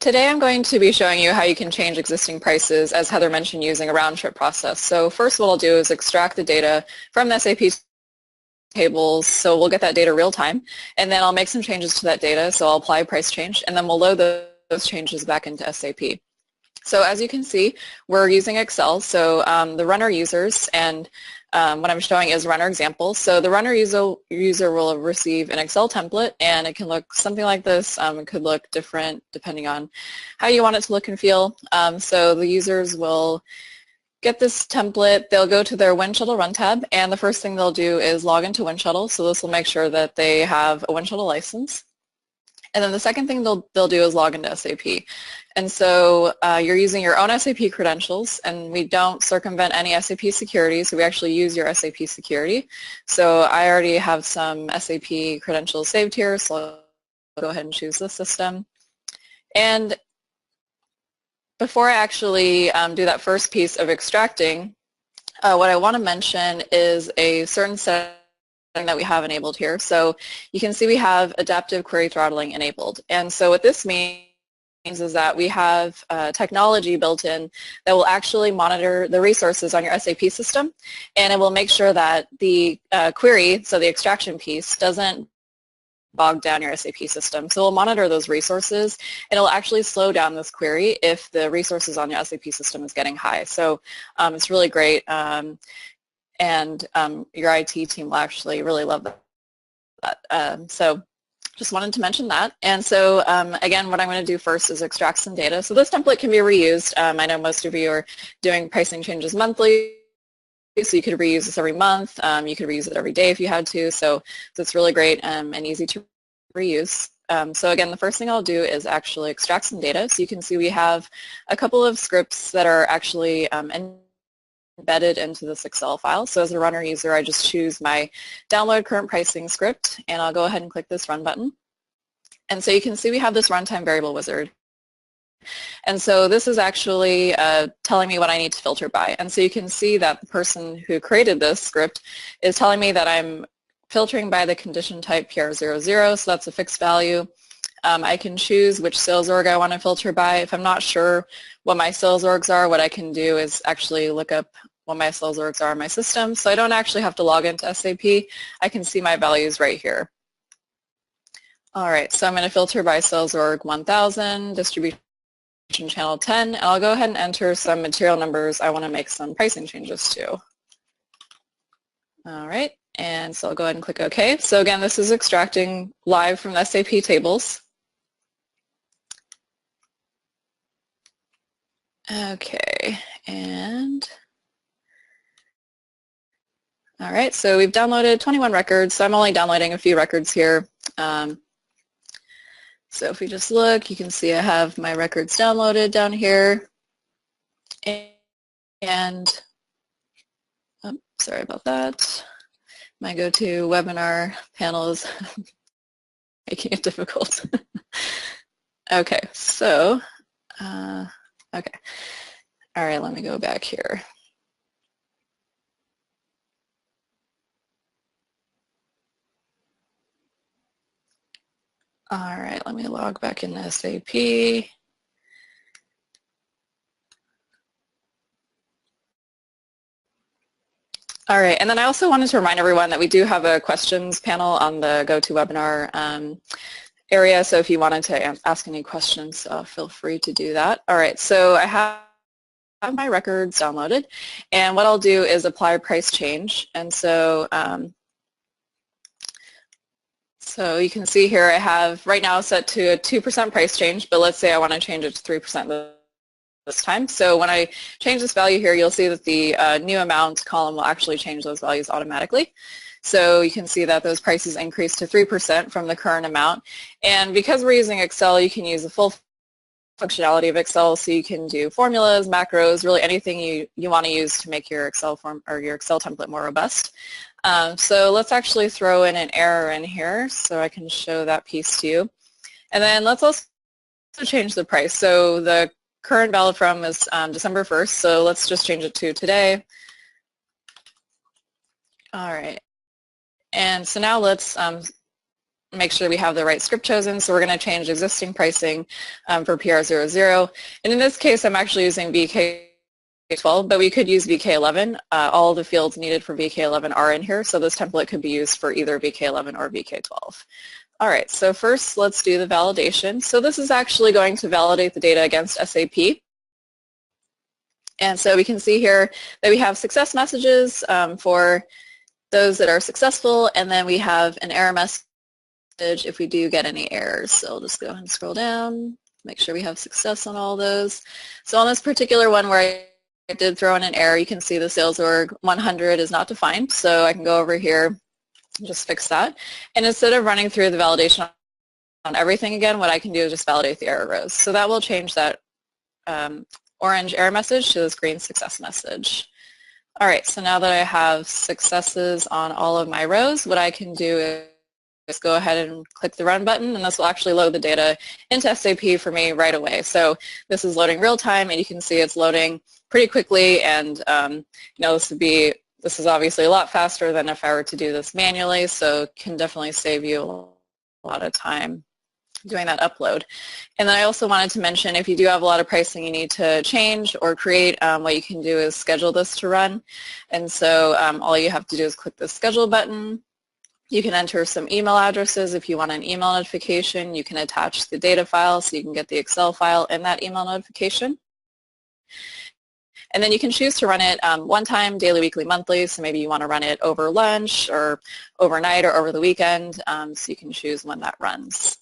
Today I'm going to be showing you how you can change existing prices, as Heather mentioned, using a round-trip process. So first what I'll do is extract the data from the SAP tables, so we'll get that data real time, and then I'll make some changes to that data, so I'll apply a price change, and then we'll load those changes back into SAP. So as you can see, we're using Excel, so the runner users, and what I'm showing is runner examples. So the runner user will receive an Excel template, and it can look something like this. It could look different depending on how you want it to look and feel. So the users will get this template, they'll go to their Winshuttle Run tab, and the first thing they'll do is log into Winshuttle. So this will make sure that they have a Winshuttle license. And then the second thing they'll do is log into SAP. And so you're using your own SAP credentials, and we don't circumvent any SAP security, so we actually use your SAP security. So I already have some SAP credentials saved here, so I'll go ahead and choose this system. And before I actually do that first piece of extracting, what I want to mention is a certain setting that we have enabled here. So you can see we have adaptive query throttling enabled. And so what this means is that we have technology built in that will actually monitor the resources on your SAP system, and it will make sure that the query, so the extraction piece, doesn't bog down your SAP system. So we'll monitor those resources, and it'll actually slow down this query if the resources on your SAP system is getting high. So it's really great, and your IT team will actually really love that. So just wanted to mention that. And so again, what I'm going to do first is extract some data. So this template can be reused. I know most of you are doing pricing changes monthly, so you could reuse this every month. You could reuse it every day if you had to. So it's really great and easy to reuse. So again, the first thing I'll do is actually extract some data. So you can see we have a couple of scripts that are actually embedded into this Excel file. So as a runner user, I just choose my download current pricing script, and I'll go ahead and click this run button. And so you can see we have this runtime variable wizard. And so this is actually telling me what I need to filter by. And so you can see that the person who created this script is telling me that I'm filtering by the condition type PR00, so that's a fixed value. I can choose which sales org I want to filter by. If I'm not sure what my sales orgs are, what I can do is actually look up what my sales orgs are in my system. So I don't actually have to log into SAP. I can see my values right here. All right, so I'm going to filter by sales org 1000, distribution channel 10, and I'll go ahead and enter some material numbers I want to make some pricing changes to. All right, and so I'll go ahead and click OK. So again, this is extracting live from the SAP tables. Okay, and all right, so we've downloaded 21 records, so I'm only downloading a few records here. So if we just look, you can see I have my records downloaded down here. And oh, sorry about that. My GoToWebinar panel is making it difficult. Okay, so okay. All right, let me go back here. All right, let me log back into SAP. All right, and then I also wanted to remind everyone that we do have a questions panel on the GoToWebinar area, so if you wanted to ask any questions, feel free to do that. All right, so I have my records downloaded, and what I'll do is apply a price change. And so so you can see here I have right now set to a 2% price change, but let's say I want to change it to 3% this time. So when I change this value here, you'll see that the new amount column will actually change those values automatically. So you can see that those prices increase to 3% from the current amount. And because we're using Excel, you can use the full functionality of Excel, so you can do formulas, macros, really anything you want to use to make your Excel form or your Excel template more robust. So let's actually throw in an error in here so I can show that piece to you. And then let's also change the price. So the current valid from is December 1st, so let's just change it to today. All right. And so now let's make sure we have the right script chosen. So we're going to change existing pricing for PR00. And in this case, I'm actually using VK12, but we could use VK11. All the fields needed for VK11 are in here, so this template could be used for either VK11 or VK12. All right, so first let's do the validation. So this is actually going to validate the data against SAP. And so we can see here that we have success messages for those that are successful, and then we have an error message if we do get any errors. So I'll just go ahead and scroll down, make sure we have success on all those. So on this particular one where I did throw in an error, you can see the sales org 100 is not defined. So I can go over here and just fix that. And instead of running through the validation on everything again, what I can do is just validate the error rows. So that will change that orange error message to this green success message. All right, so now that I have successes on all of my rows, what I can do is just go ahead and click the run button, and this will actually load the data into SAP for me right away. So this is loading real time, and you can see it's loading pretty quickly, and this is obviously a lot faster than if I were to do this manually, so it can definitely save you a lot of time doing that upload. And then I also wanted to mention, if you do have a lot of pricing you need to change or create, what you can do is schedule this to run. And so all you have to do is click the schedule button. You can enter some email addresses if you want an email notification. You can attach the data file so you can get the Excel file in that email notification. And then you can choose to run it one time, daily, weekly, monthly. So maybe you want to run it over lunch or overnight or over the weekend. So you can choose when that runs.